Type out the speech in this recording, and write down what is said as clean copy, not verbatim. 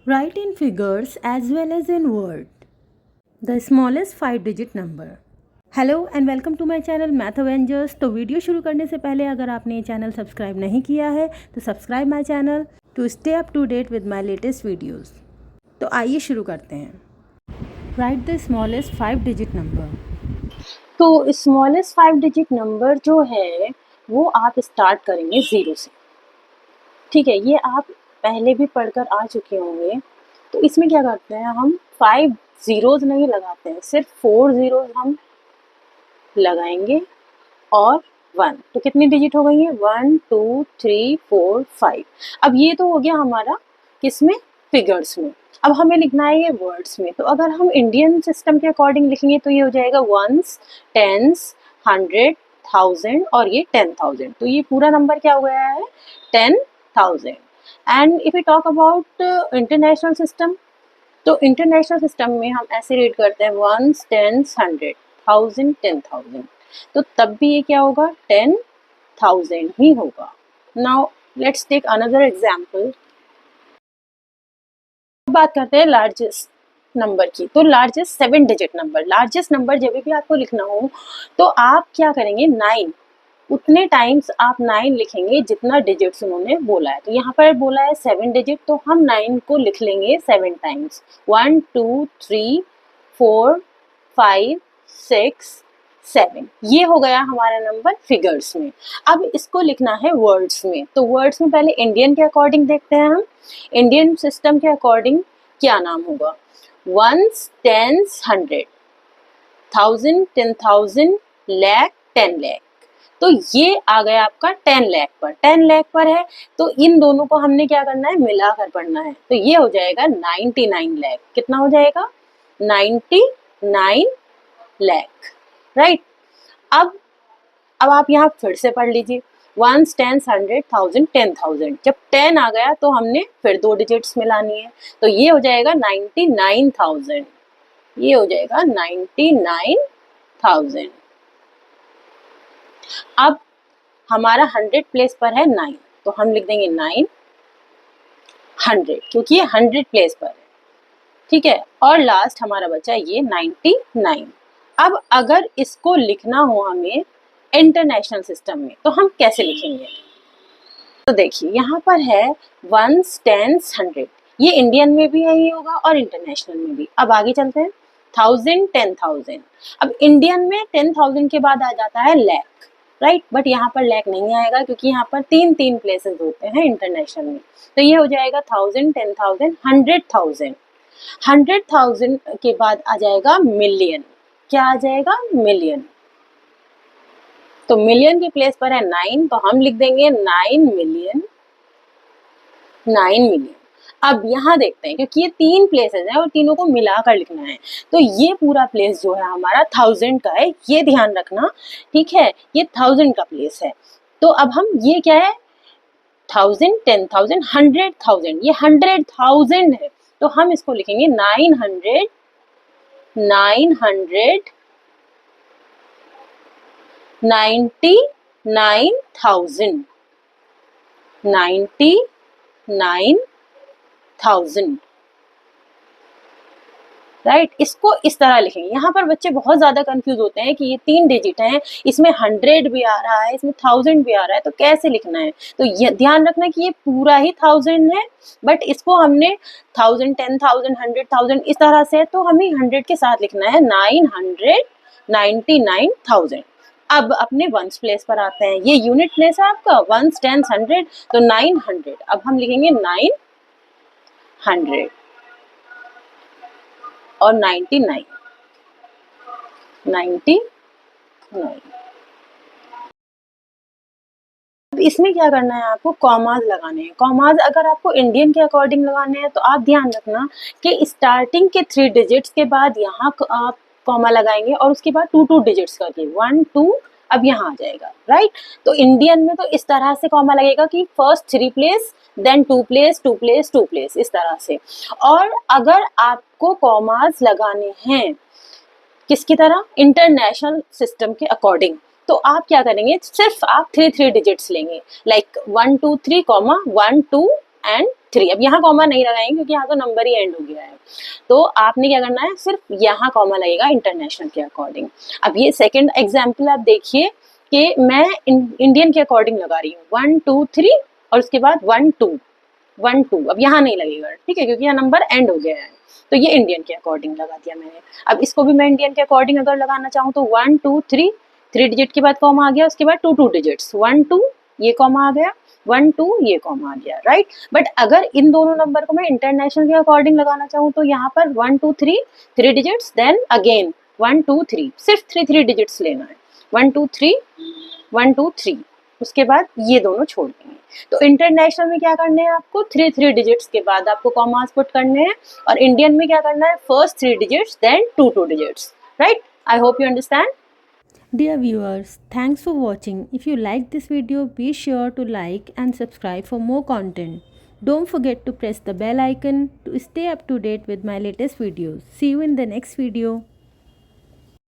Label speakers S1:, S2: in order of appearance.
S1: Write in figures as well as in word the smallest 5-digit number. Hello and welcome to my channel math avengers. तो video शुरू करने से पहले अगर आपने ये चैनल सब्सक्राइब नहीं किया है तो subscribe my channel to stay up to date with my latest videos. तो आइए शुरू करते हैं। Right the smallest 5-digit number.
S2: तो स्मॉलेस्ट 5-digit नंबर जो है वो आप स्टार्ट करेंगे 0 से। ठीक है, ये आप पहले भी पढ़कर आ चुके होंगे। तो इसमें क्या करते हैं, हम 5 zeros नहीं लगाते हैं, सिर्फ 4 zeros हम लगाएंगे और 1। तो कितनी डिजिट हो गई है? 1 2 3 4 5। अब ये तो हो गया हमारा किसमें? फिगर्स में। अब हमें लिखना है ये वर्ड्स में। तो अगर हम इंडियन सिस्टम के अकॉर्डिंग लिखेंगे तो ये हो जाएगा वंस, टेंस, 100, 1000 और ये 10,000। तो ये पूरा नंबर क्या हो गया है? 10,000। And if you talk about international system, तो इंटरनेशनल सिस्टम में हम ऐसे रीड करते हैं वंस, टेंस, 100, 1000, 10,000। तो तब भी ये क्या होगा? 10,000 ही होगा। Now let's take another example. बात करते हैं लार्जेस्ट नंबर की। तो largest 7-digit number, largest number जब भी आपको लिखना हो तो आप क्या करेंगे? 9, उतने टाइम्स आप 9 लिखेंगे जितना डिजिट्स उन्होंने बोला है। तो यहाँ पर बोला है 7 डिजिट, तो हम 9 को लिख लेंगे 7 टाइम्स। 1 2 3 4 5 6 7। ये हो गया हमारा नंबर फिगर्स में। अब इसको लिखना है वर्ड्स में। तो वर्ड्स में पहले इंडियन के अकॉर्डिंग देखते हैं हम। इंडियन सिस्टम के अकॉर्डिंग क्या नाम होगा? Ones, tens, 100, 1000, 10,000, lakh, 10 lakh. तो ये आ गया आपका 10 लाख पर। 10 लाख पर है तो इन दोनों को हमने क्या करना है? मिलाकर पढ़ना है। तो ये हो जाएगा 99 लाख। कितना हो जाएगा? 99 लाख, राइट। अब आप यहाँ फिर से पढ़ लीजिए, वंस, टेंस, 100, 1000, 10,000। जब 10 आ गया तो हमने फिर 2 डिजिट्स मिलानी है। तो ये हो जाएगा 99,000। ये हो जाएगा 99,000। अब हमारा 100 प्लेस पर है 9, तो हम लिख देंगे 900, क्योंकि ये 100 प्लेस पर है। ठीक है, और लास्ट हमारा बचा ये 99। अब अगर इसको लिखना हो हमें इंटरनेशनल सिस्टम में तो हम कैसे लिखेंगे? तो देखिए यहाँ पर है वंस, टेंस, 100। ये इंडियन में भी यही होगा और इंटरनेशनल में भी। अब आगे चलते हैं। 1000, 10,000। अब इंडियन में 10,000 के बाद आ जाता है लाख, राइट। बट यहाँ पर लाख नहीं आएगा क्योंकि यहाँ पर 3 प्लेसेस होते हैं इंटरनेशनल में। तो ये हो जाएगा 1000, 10,000, 100,000। 100,000 के बाद आ जाएगा मिलियन। क्या आ जाएगा? मिलियन। तो मिलियन के प्लेस पर है 9, तो हम लिख देंगे 9 मिलियन। 9 मिलियन। अब यहाँ देखते हैं क्योंकि ये 3 प्लेसेस हैं और तीनों को मिलाकर लिखना है। तो ये पूरा प्लेस जो है हमारा 1000 का है, ये ध्यान रखना। ठीक है, ये 1000 का प्लेस है। तो अब हम ये क्या है? 1000, 10,000, 100,000। ये 100,000 है तो हम इसको लिखेंगे 900, 99,000, 99,000, राइट। इसको इस तरह लिखेंगे। यहाँ पर बच्चे बहुत ज़्यादा कंफ्यूज होते हैं कि ये 3 डिजिट हैं, इसमें 100 भी आ रहा है, इसमें 1000 भी आ रहा है, तो कैसे लिखना है? तो ये ध्यान रखना कि ये पूरा ही 1000 है, बट इसको हमने 1000, 10,000, 100,000 इस तरह से है, तो हमें 100 के साथ लिखना है 999,000। अब अपने वंस प्लेस पर आते हैं। ये यूनिट प्लेस है आपका, वंस, टेंस, 100, तो 900। अब हम लिखेंगे 900 और 99। अब इसमें क्या करना है? आपको कॉमाज लगाने हैं। कॉमाज अगर आपको इंडियन के अकॉर्डिंग लगाने हैं तो आप ध्यान रखना कि स्टार्टिंग के 3 डिजिट्स के बाद यहाँ आप कॉमा लगाएंगे और उसके बाद 2 डिजिट्स करके 1 2 अब यहाँ आ जाएगा, राइट। तो इंडियन में तो इस तरह से कॉमा लगेगा कि first 3 place, then 2 place, 2 place, 2 place, इस तरह से। और अगर आपको कॉमाज लगाने हैं किसकी तरह? इंटरनेशनल सिस्टम के अकॉर्डिंग, तो आप क्या करेंगे, सिर्फ आप 3 डिजिट्स लेंगे, लाइक 1 2 3 कॉमा 1 2 एंड 3। अब यहाँ कॉमा नहीं लगाएंगे क्योंकि यहाँ तो नंबर ही एंड हो गया है, तो आपने क्या करना है, सिर्फ यहाँ कॉमा लगेगा इंटरनेशनल के अकॉर्डिंग। अब ये सेकेंड एग्जाम्पल आप देखिए कि मैं इंडियन के अकॉर्डिंग लगा रही हूँ 1 2 3 और उसके बाद 1 2 1 2। अब यहाँ नहीं लगेगा, ठीक है, क्योंकि यहाँ नंबर एंड हो गया है, तो ये इंडियन के अकॉर्डिंग लगा दिया मैंने। अब इसको भी मैं इंडियन के अकॉर्डिंग अगर लगाना चाहूँ तो 1 2 3 3 डिजिट के बाद कॉमा आ गया, उसके बाद 2 डिजिट्स 1 2 ये कॉमा आ गया, 1 2 ये कॉमा आ गया, राइट। बट अगर इन दोनों नंबर को मैं इंटरनेशनल के अकॉर्डिंग लगाना चाहूँ तो यहाँ पर 1 2 3 डिजिट्स, देन अगेन 1 2 3, सिर्फ 3 डिजिट्स लेना है, 1 2 3 1 2 3, उसके बाद ये दोनों छोड़ देंगे। तो इंटरनेशनल में क्या करने हैं आपको, 3 डिजिट्स के बाद आपको कॉमास पुट करने हैं, और इंडियन में क्या करना है, first 3 digits then 2 digits, right. I hope you understand.
S1: Dear viewers, thanks for watching. If you like this video, be sure to like and subscribe for more content. Don't forget to press the bell icon to stay up to date with my latest videos. See you in the next video.